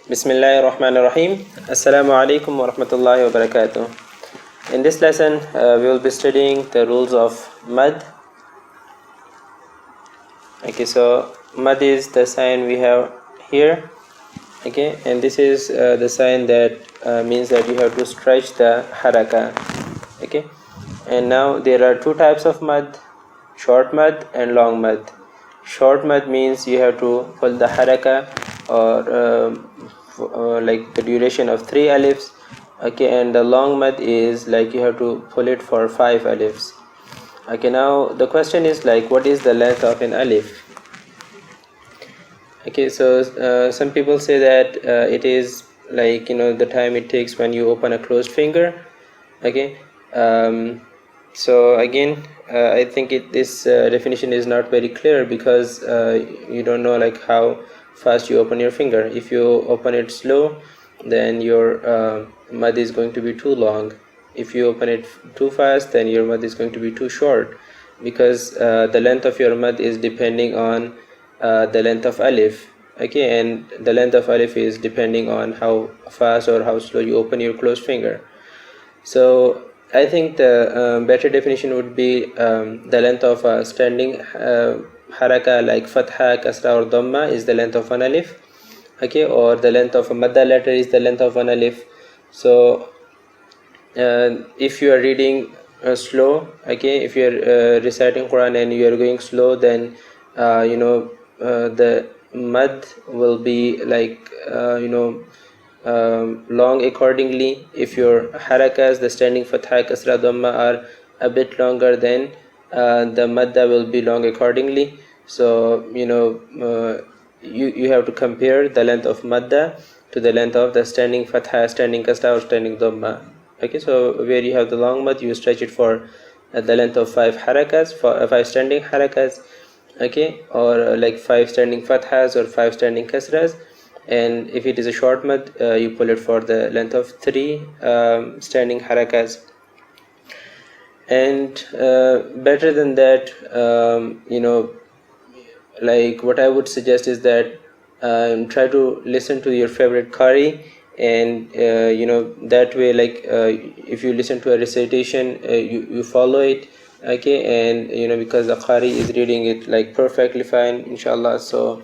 Bismillahir Rahmanir Rahim. Assalamu alaikum wa rahmatullahi wa barakatuh. In this lesson, we will be studying the rules of Mad. Okay, so Mad is the sign we have here. Okay, and this is the sign that means that you have to stretch the haraka. Okay, and now there are two types of Mad: short Mad and long Mad. Short Mad means you have to pull the haraka or like the duration of 3 alifs. Okay, and the long Mad is like you have to pull it for 5 alifs. Okay, now the question is like, what is the length of an alif? Okay, so some people say that it is like, the time it takes when you open a closed finger. Okay, so again, I think this definition is not very clear, because you don't know like how fast you open your finger. If you open it slow, then your mud is going to be too long. If you open it too fast, then your mud is going to be too short, because the length of your mud is depending on the length of alif. Okay, and the length of alif is depending on how fast or how slow you open your closed finger. So I think the better definition would be the length of a standing haraka like fatha, kasra or dhamma is the length of an alif. Okay, or the length of a madda letter is the length of an alif. So if you are reading slow, okay, if you are reciting Quran and you are going slow, then the mad will be like long accordingly. If your harakas, the standing fatha, kasra, dhamma are a bit longer, then the madda will be long accordingly. So you have to compare the length of madda to the length of the standing fatha, standing kasra or standing dhamma. Okay, so where you have the long mad, you stretch it for the length of 5 harakas, for 5 standing harakas. Okay, or like 5 standing fathas or 5 standing kasras. And if it is a short mad, you pull it for the length of 3 standing harakas. And better than that, like what I would suggest is that try to listen to your favorite qari, and that way, like if you listen to a recitation, you follow it. Okay, and because the qari is reading it like perfectly fine, inshallah, so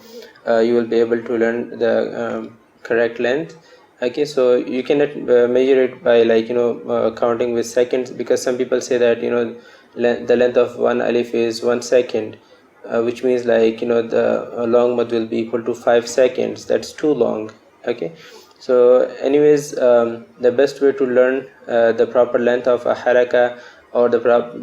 you will be able to learn the correct length. Okay, so you cannot measure it by like counting with seconds, because some people say that the length of one alif is 1 second, which means like the long mad will be equal to 5 seconds. That's too long. Okay, so anyways, the best way to learn the proper length of a haraka or the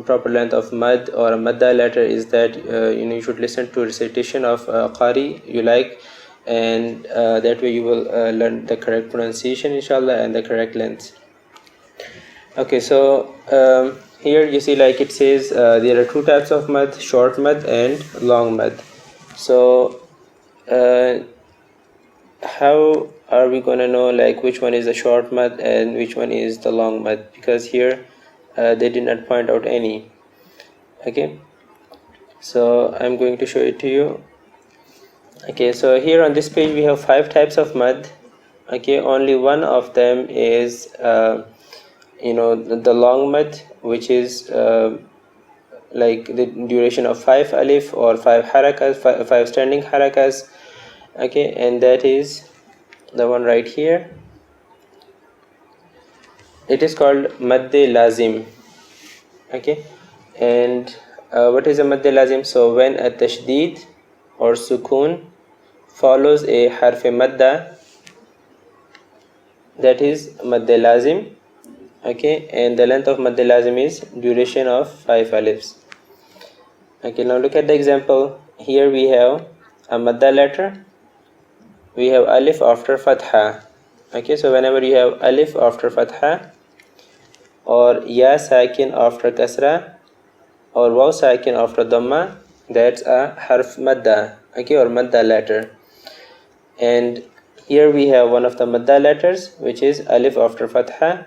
proper length of mad or a madda letter is that you should listen to recitation of qari you like, and that way you will learn the correct pronunciation, inshallah, and the correct length. Okay, so here you see like it says there are two types of mad: short mad and long mad. So how are we gonna know like which one is the short mad and which one is the long mad? Because here they did not point out any. Okay, so I'm going to show it to you. Okay, so here on this page we have 5 types of mad. Okay, only one of them is the long mad, which is like the duration of 5 alif or 5 harakas, 5 standing harakas. Okay, and that is the one right here. It is called Madda Lazim. Okay, and what is a Madda Lazim? So when a tashdid or sukun follows a harf madda, that is Madda Lazim. Okay, and the length of Madda Lazim is duration of 5 alifs. Okay, now look at the example. Here we have a Madda letter. We have alif after fatha. Okay, so whenever you have alif after fatha, or ya sakin after kasra, or waw sakin after dhamma, that's a harf madda. Okay, or madda letter. And here we have one of the madda letters, which is alif after fatha,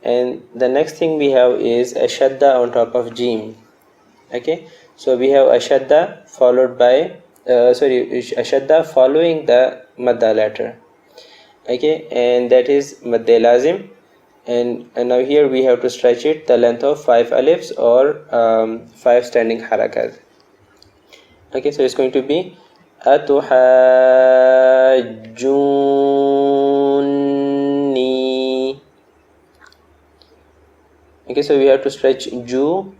and the next thing we have is a shadda on top of jim. Okay, so we have a shadda followed by a shadda following the madda letter. Okay, and that is madda lazim. And now here we have to stretch it the length of 5 alifs or 5 standing harakat. Okay, so it's going to be atuhajjuni. Okay, so we have to stretch ju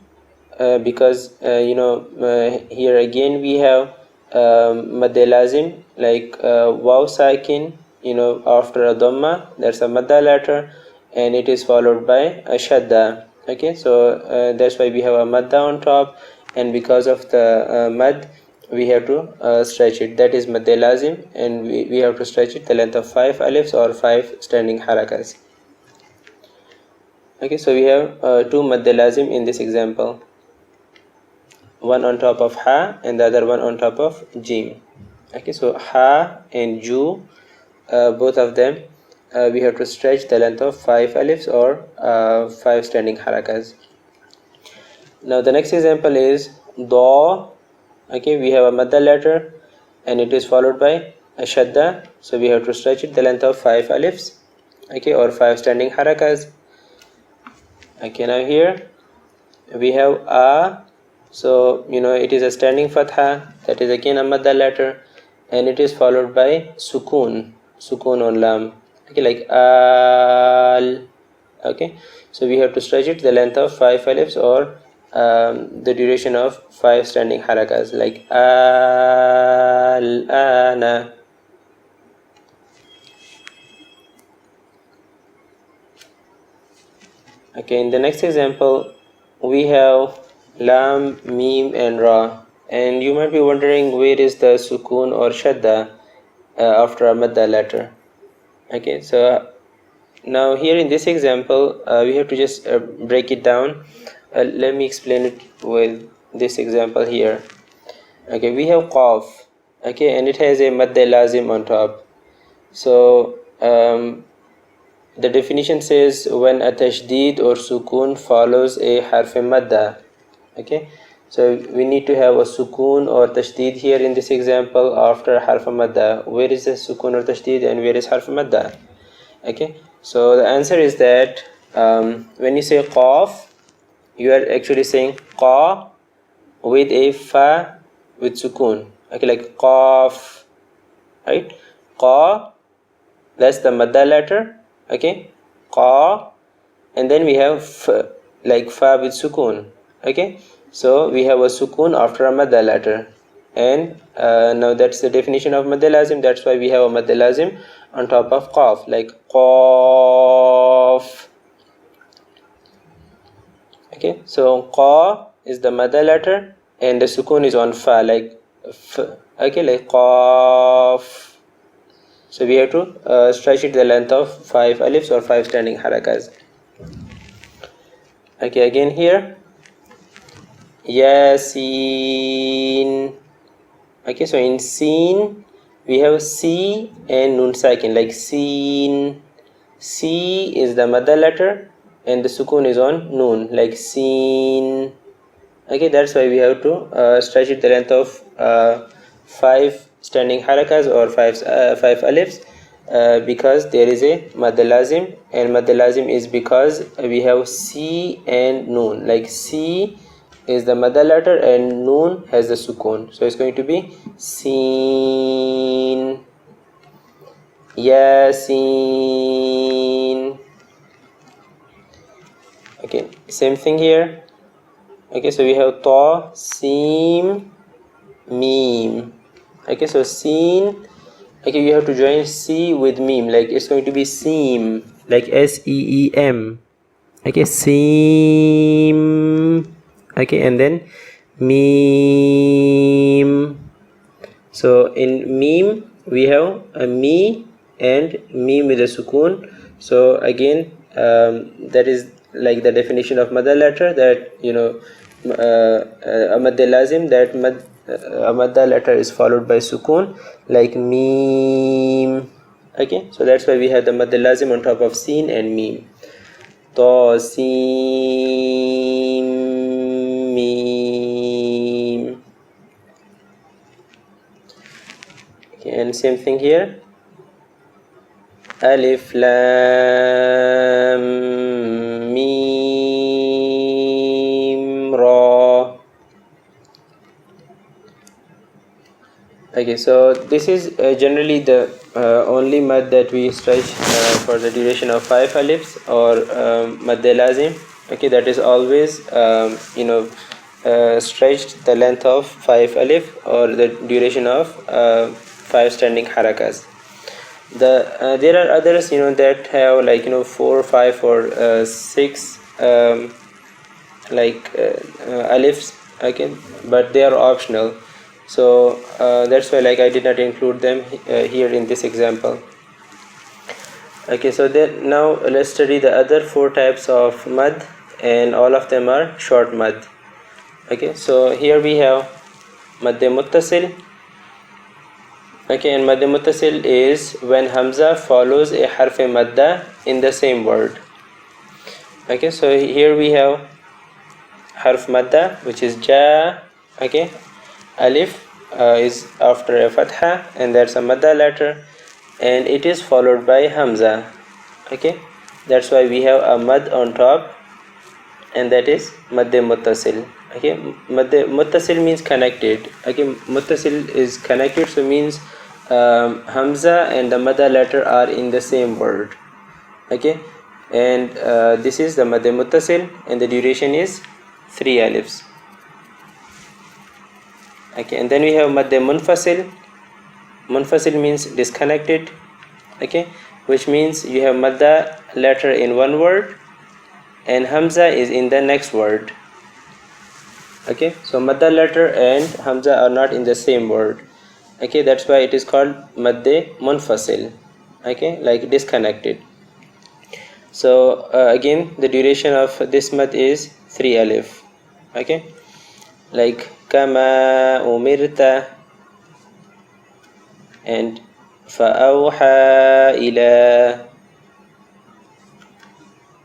because here again we have madda lazim, like waw sakin, after a dhamma, that's a madda letter, and it is followed by a shadda. Okay, so that's why we have a madda on top, and because of the mad we have to stretch it. That is madda lazim, and we have to stretch it the length of 5 alifs or 5 standing harakas. Okay, so we have 2 madda lazim in this example, one on top of ha and the other one on top of jim. Okay, so ha and ju, both of them we have to stretch the length of 5 alifs or 5 standing harakas. Now the next example is da. Okay, we have a madda letter and it is followed by a shadda, so we have to stretch it the length of 5 alifs, okay, or 5 standing harakas. Okay, now here we have a, so it is a standing fatha, that is again a madda letter, and it is followed by sukoon on lam, okay, like al. Okay, so we have to stretch it the length of 5 alifs or the duration of 5 standing harakas, like al ana. Okay, in the next example we have lam, mim and ra, and you might be wondering where is the sukoon or shadda after a madda letter. Okay, so now here in this example we have to just break it down. Let me explain it with this example here. Okay, we have qaf, okay, and it has a madda lazim on top. So the definition says when a tashdid or sukoon follows a harf madda. Okay, so we need to have a sukoon or tashdid here in this example after harf madda. Where is the sukoon or tashdid and where is harf madda? Okay, so the answer is that when you say qaf, you are actually saying qa with a fa with sukoon. Okay, like qaf, right? Qa, that's the madda letter. Okay, qa, and then we have f, like fa with sukoon. Okay, so we have a sukoon after a madda letter, and now that's the definition of madda lazim. That's why we have a madda lazim on top of qaf, like qaf. Okay, so qa is the madda letter and the sukoon is on fa, like f. Okay, like qaf. So we have to stretch it the length of 5 alifs or 5 standing harakas. Okay, again here yasin. Okay, so in seen we have c and nun sakin, like seen. C is the madda letter and the sukoon is on nun, like seen. Okay, that's why we have to stretch it the length of 5 standing harakas or 5 alifs, because there is a madda lazim, and madda lazim is because we have c and nun, like c is the madda letter and nun has the sukoon, so it's going to be seen, yasin. Okay, same thing here. Okay, so we have ta, sim, mim. Okay, so seen, okay, you have to join c with mim, like it's going to be seem, like seem. Okay, seem. Okay, and then mim. So in mim we have a mi and mim with a sukoon. So again that is like the definition of madda letter, that a madda lazim, that a madda letter is followed by sukoon, like mim. Okay, so that's why we have the madda lazim on top of seen and mim. Ta, sin, mim. Okay, and same thing here. alif lam mim ra. Okay, so this is generally the only mad that we stretch for the duration of 5 alifs, or madde lazim. Okay, that is always stretched the length of 5 alif, or the duration of 5 standing harakas. There are others that have 4, 5 or 6 alifs. Okay, but they are optional, so that's why I did not include them here in this example. Okay, so then now let's study the other 4 types of mad, and all of them are short mad. Okay, so here we have madde muttasil. Okay, and madde muttasil is when hamza follows a harf madda in the same word. Okay, so here we have harf madda, which is ja. Okay, alif is after a fatha, and that's a madda letter, and it is followed by hamza. Okay, that's why we have a mad on top, and that is madde muttasil. Okay, madde muttasil means connected. Okay, muttasil is connected, so means hamza and the madda letter are in the same word. Okay, and this is the madde muttasil, and the duration is 3 alifs. Okay, and then we have madde munfasil. Munfasil means disconnected. Okay, which means you have madda letter in one word and hamza is in the next word. Okay, so madda letter and hamza are not in the same word. Okay, that's why it is called madde munfasil. Okay, like disconnected. So again, the duration of this mad is 3 alif. Okay, like kama umirta and فأوحى إلى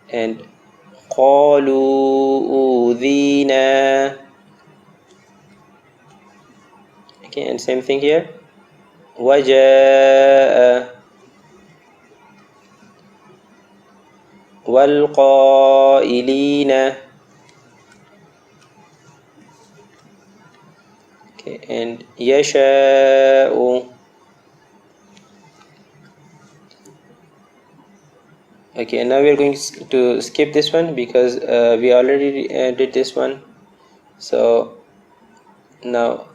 and قالوا أوذينا. Okay, and same thing here. وجاء والقائلين. Okay, and يشاء. Okay, and now we are going to skip this one because we already did this one. So now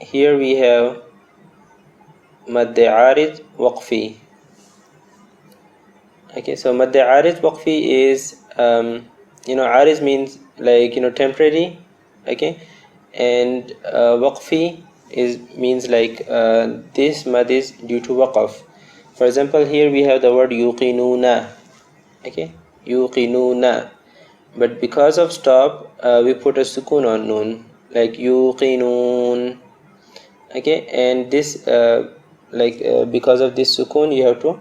here we have madde arid waqfi. Okay, so madde arid waqfi is arid means temporary. Okay, and waqfi means this mad is due to waqf. For example, here we have the word yuqinuna. Okay, yuqinuna, but because of stop we put a sukun on noon, like yuqinun. Okay, and this because of this sukun you have to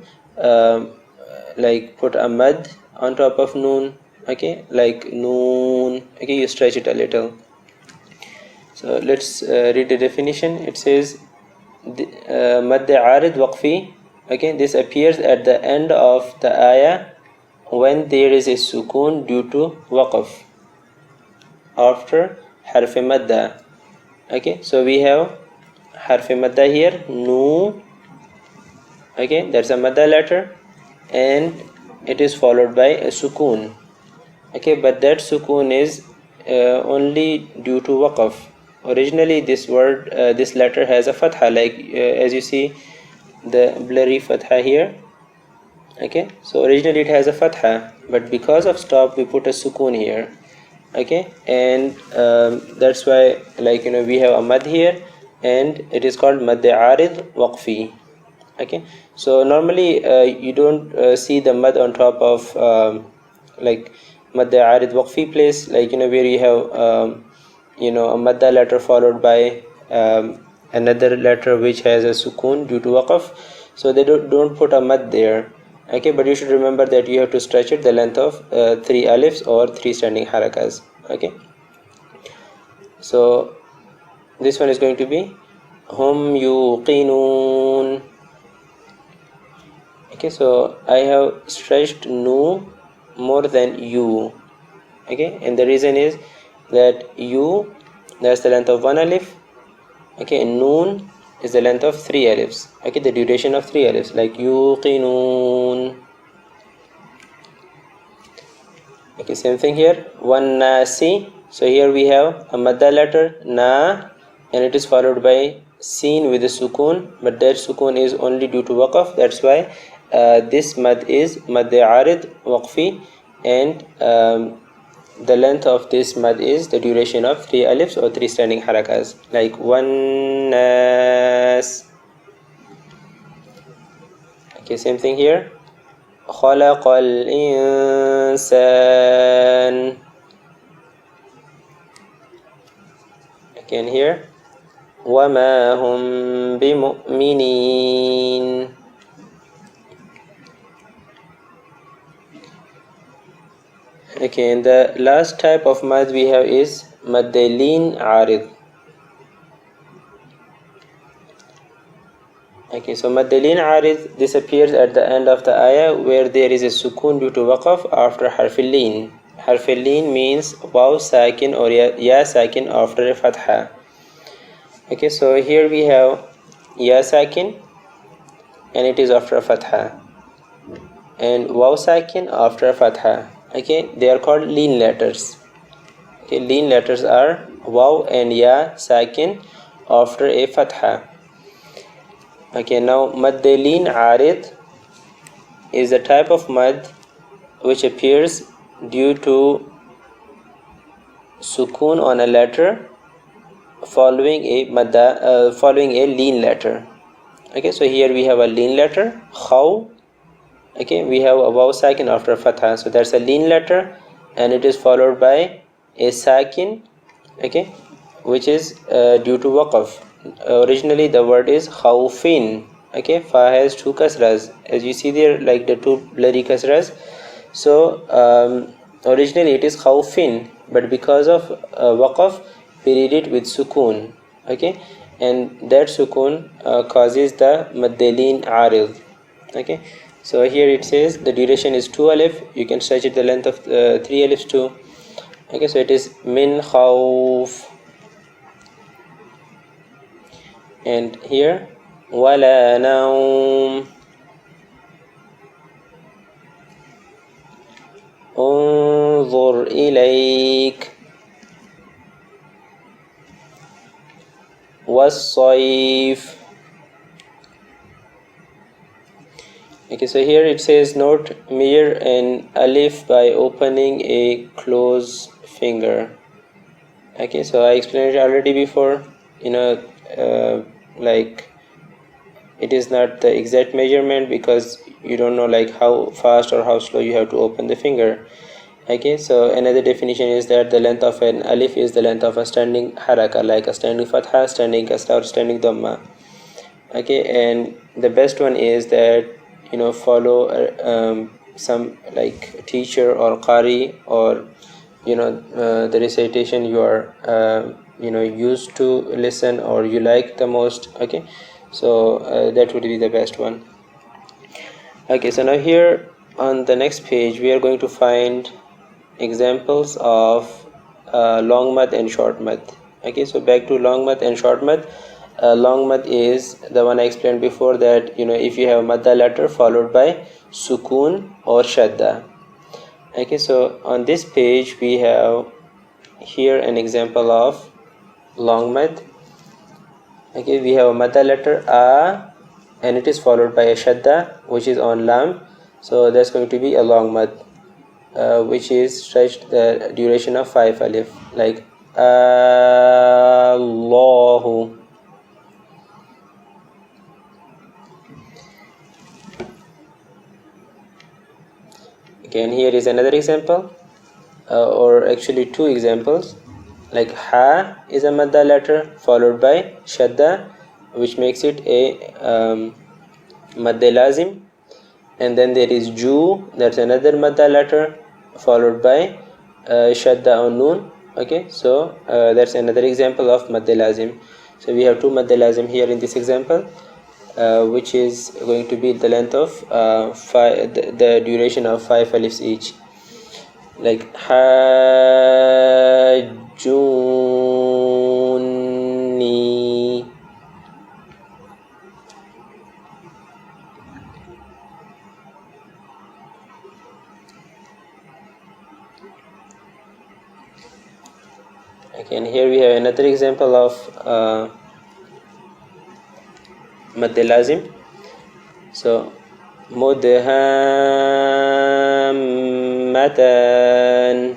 put a mad on top of noon. Okay, like noon. Okay, you stretch it a little. So let's read the definition. It says madde arid waqfi. Okay, this appears at the end of the ayah when there is a sukun due to waqf after harf madda. Okay, so we have harf madda here, nu. Okay, that's a madda letter and it is followed by a sukun. Okay, but that sukun is only due to waqf. Originally this word this letter has a fatha, as you see the blurry fatha here. Okay, so originally it has a fatha, but because of stop we put a sukun here. Okay, and that's why we have a mad here, and it is called madde arid waqfi. Okay, so normally you don't see the mad on top of madde arid waqfi place, where you have a madda letter followed by another letter which has a sukun due to waqf, so they don't put a mad there. Okay, but you should remember that you have to stretch it the length of 3 alifs or 3 standing harakas. Okay, so this one is going to be hum yuqinun. Okay, so I have stretched nu more than you. Okay, and the reason is that you, that's the length of one alif. Okay, and noon is the length of 3 alifs. Okay, the duration of 3 alifs, like yuqinun. Okay, same thing here. One nasi. So here we have a madda letter na, and it is followed by seen with a sukun, but that sukun is only due to waqaf. That's why this mad is mad arid waqfi, and the length of this mad is the duration of 3 alifs or 3 standing harakas, like one nas. Okay, same thing here. خلق الإنسان. Again here. وما هم بمؤمنين. Okay, and the last type of mad we have is mad arid. Okay, so mad arid disappears at the end of the ayah where there is a sukun due to waqaf after harf al-lin. Harf al-lin means waw sakin or ya sakin after a fatha. Okay, so here we have ya sakin and it is after a fatha, and waw sakin after a fatha. Okay, they are called lean letters. Okay, lean letters are waw and ya sakin after a fatha. Okay, now mad lean arid is a type of mad which appears due to sukun on a letter following a lean letter. Okay, so here we have a lean letter khaw. Okay, we have a waw sakin after fatha, so that's a lean letter, and it is followed by a sakin, okay, which is due to waqaf. Originally the word is khawfin. Okay, fa has 2 kasras, as you see there, like the 2 blurry kasras. So originally it is khawfin, but because of waqaf we read it with sukun. Okay, and that sukun causes the maddalin arid. Okay, so here it says the duration is 2 alif. You can stretch it the length of 3 alifs too. Okay, so it is min khawf. And here wala naum, unzur ilayk, was-sayf. Okay, so here it says note mir an alif by opening a closed finger. Okay, so I explained it already before. Like it is not the exact measurement because you don't know like how fast or how slow you have to open the finger. Okay, so another definition is that the length of an alif is the length of a standing haraka, like a standing fatha, standing kasra, or standing dhamma. Okay, and the best one is that follow some like teacher or qari, or the recitation you are used to listen or you like the most. Okay, so that would be the best one. Okay, so now here on the next page we are going to find examples of long mad and short mad. Okay, so back to long mad and short mad. Long mad is the one I explained before, that if you have madda letter followed by sukun or shadda. Okay, so on this page we have here an example of long mad. Okay, we have a madda letter a and it is followed by a shadda which is on lam, so that's going to be a long mad which is stretched the duration of 5 alif, like Allahu. Okay, and here is another example, or actually 2 examples. Like ha is a madda letter followed by shadda, which makes it a madda lazim, and then there is ju, that's another madda letter followed by shadda or noon. Okay, so that's another example of madda lazim. So we have 2 madda lazim here in this example. which is going to be the length of the duration of 5 alifs each, like hajjuni. Okay, and here we have another example of Madda Lazim. So mudhammatan.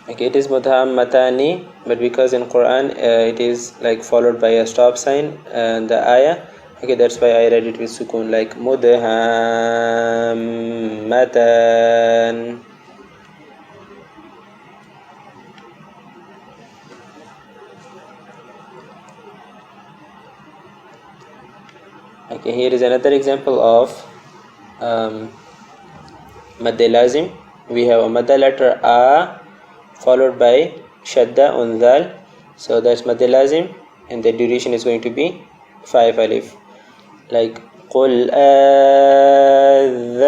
Okay, it is mudhammatani, but because in Quran it is like followed by a stop sign and the ayah. Okay, that's why I read it with sukun, like mudhammatan. Okay, here is another example of Madda Lazim. We have a Madda letter A followed by Shadda on Dal. So that's Madda Lazim, and the duration is going to be 5 alif. Like قُلْ أَذَّكَرَيْنِ.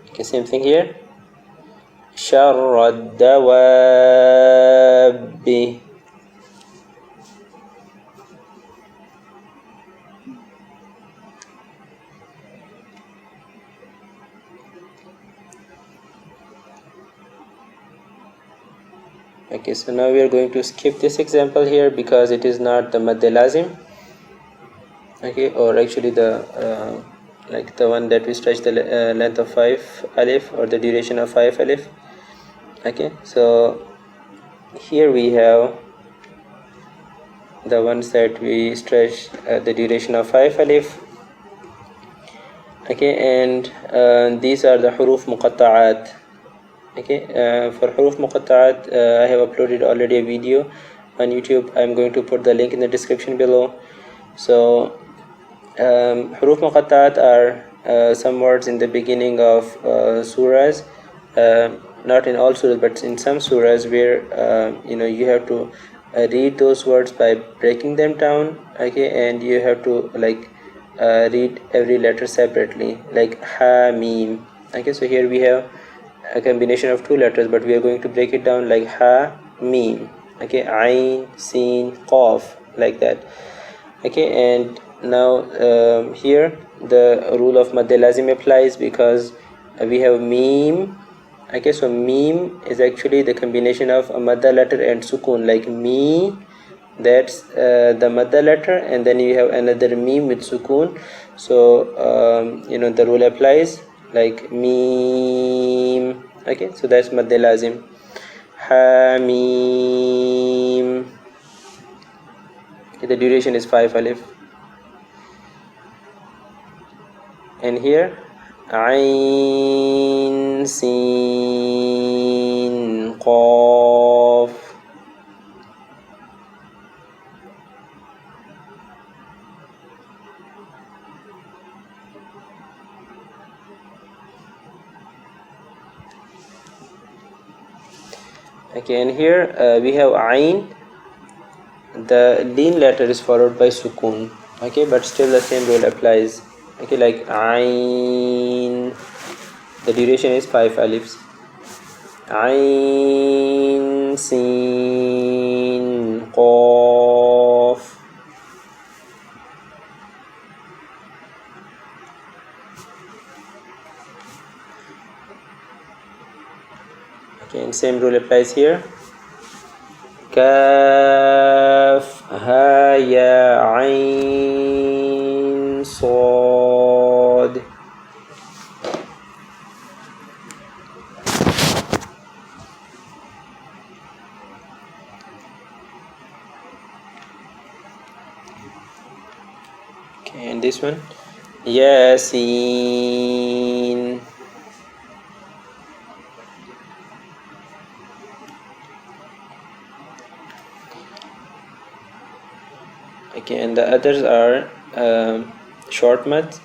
Okay, same thing here. شَرَّ الدَّوَابِّ. Okay, so now we are going to skip this example here because it is not the Madda Lazim. Okay, or actually the like the one that we stretch the length of 5 alif or the duration of 5 alif. Okay, so here we have the ones that we stretch the duration of 5 alif. Okay, and these are the huruf muqatta'at. Okay, for huruf muqatta'at I have uploaded already a video on YouTube. I'm going to put the link in the description below. So huruf muqatta'at are some words in the beginning of surahs, not in all surahs but in some surahs, where you have to read those words by breaking them down. Okay, and you have to like read every letter separately, like ha mim. Okay, so here we have a combination of 2 letters, but we are going to break it down like ha mim. Okay, ain sin qaf, like that. Okay, and now here the rule of Madda Lazim applies because we have mim. Okay, so mim is actually the combination of a Madda letter and sukun, like me, that's the Madda letter, and then you have another mim with sukun. So the rule applies like mim. Okay, so that's Madda Lazim. Ha mim. Okay, the duration is 5 alif. And here ain sin qaf. Okay, and here we have ain. The lean letter is followed by sukun. Okay, but still the same rule applies. Okay, like ain, the duration is 5 alifs. Ain sin qaf. Okay, and same rule applies here. Kaf ha ya ain sad. Okay, and this one Yasin. Okay, and the others are short mads.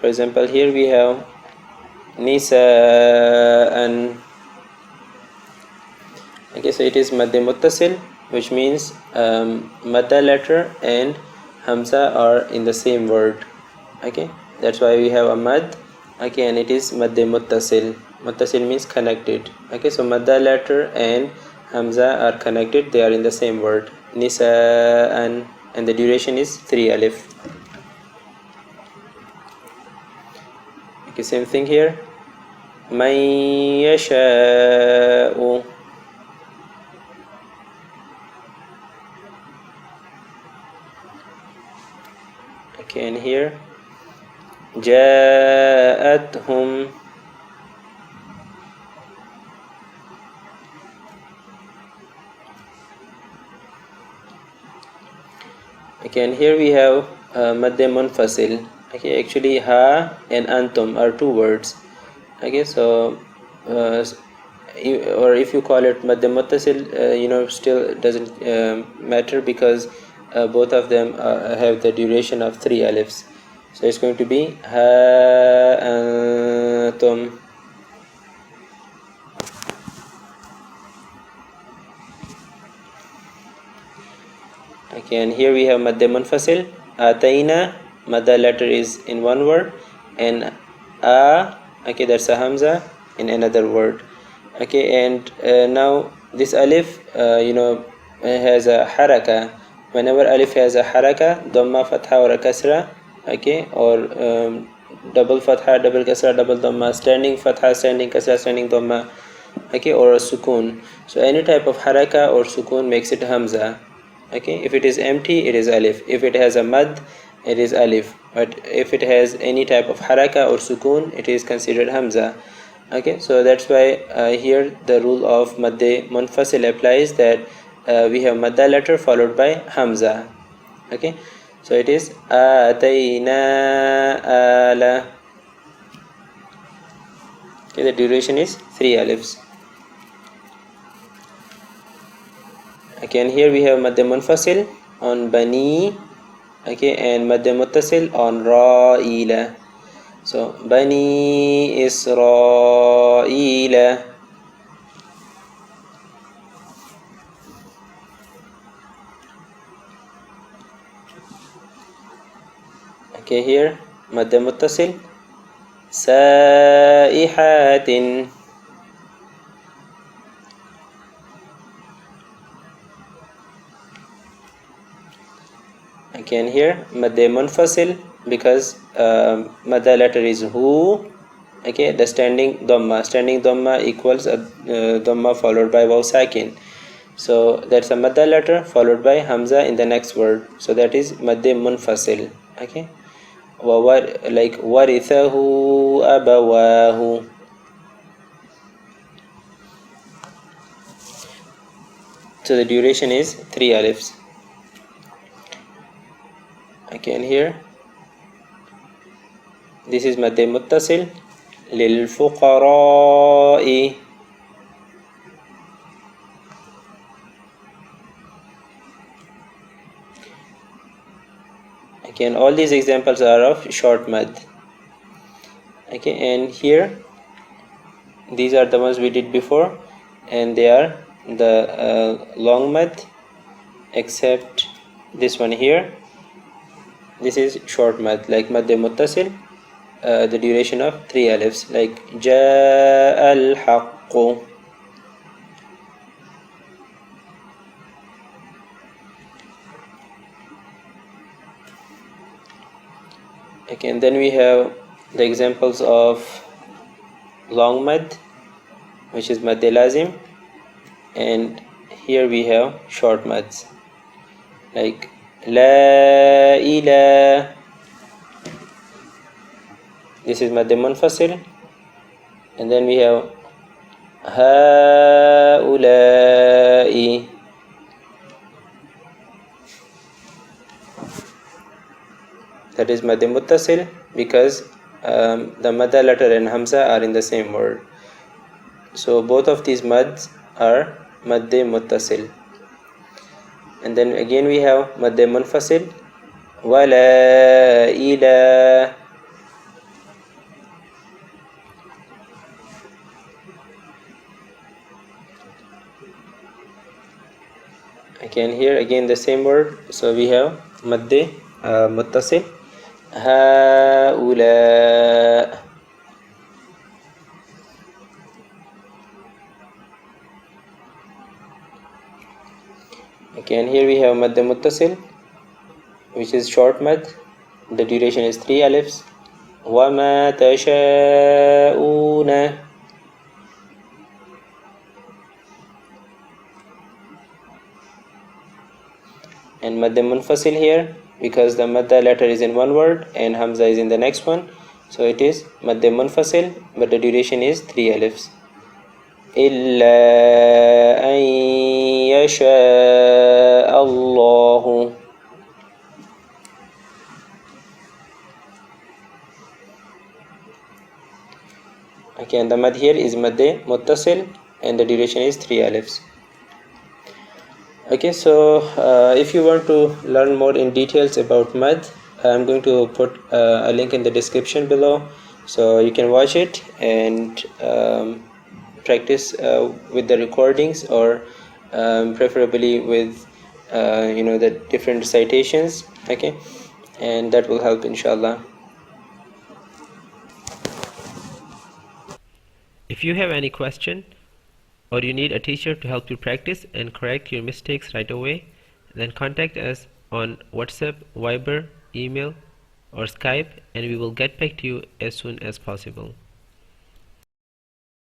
For example, here we have nisa'an. Okay, so it is madde muttasil, which means madda letter and hamza are in the same word. Okay, that's why we have a mad. Okay, and it is madde muttasil. Muttasil means connected. Okay, so madda letter and hamza are connected, they are in the same word, nisa'an, and the duration is 3 alif. Okay, same thing here, man yasha'u. Okay, and here جاءتهم. Okay, and here we have madde munfasil. Okay, actually ha and antum are two words. Okay, so or if you call it madde muttasil, still doesn't matter, because both of them have the duration of 3 alifs. So it's going to be ha antum. Okay, and here we have madde munfasil. Ataina, madda letter is in one word, and a, okay, that's a hamza in another word. Okay, and now this alif has a haraka. Whenever alif has a haraka, dhamma, fatha or a kasra, okay, or double fatha, double kasra, double dhamma, standing fatha, standing kasra, standing dhamma, okay, or a sukun. So any type of haraka or sukun makes it hamza. Okay, if it is empty, it is alif. If it has a mad, it is alif. But if it has any type of haraka or sukun, it is considered hamza. Okay, so that's why here the rule of madde munfasil applies, that we have madda letter followed by hamza. Okay, so it is atayna ala. Okay, the duration is 3 alifs. Again, here we have madde munfasil on bani, okay, and madde muttasil on ra'ila. So bani isra'ila. Okay, here madde muttasil sa'ihatin. Again, here madde munfasil, because madda letter is hu. Okay, the standing dhamma equals a dhamma followed by waw sakin. So that's a madda letter followed by hamza in the next word, so that is madde munfasil. Okay, like warithahu abawahu. So the duration is 3 alifs. Again, here this is madde muttasil lil fuqara'i. Again, all these examples are of short mad. Okay, and here these are the ones we did before, and they are the long mad, except this one here. This is short mad, like madde muttasil, the duration of 3 alifs, like jaa al haqqu. Okay, and then we have the examples of long mad, which is madde lazim, and here we have short mads, like la ila. This is madde munfasil, and then we have haulai. That is madde muttasil, because the madda letter and hamza are in the same word. So both of these mads are madde muttasil. And then again we have madde munfasil, ولا إلى. Again here again the same word, so we have madde muttasil هؤلاء. Again here we have madde muttasil, which is short mad. The duration is 3 alifs. وما تشاءون. And madda munfasil here, because the madda letter is in one word and hamza is in the next one, so it is madda munfasil, but the duration is 3 alifs. إلا أن يشاء الله. Again the mad here is madde muttasil and the duration is 3 alifs. Okay, so if you want to learn more in details about mad, I'm going to put a link in the description below, so you can watch it and practice with the recordings, or preferably with the different citations. Okay, and that will help inshallah. If you have any question, or you need a teacher to help you practice and correct your mistakes right away, then contact us on WhatsApp, Viber, email, or Skype, and we will get back to you as soon as possible.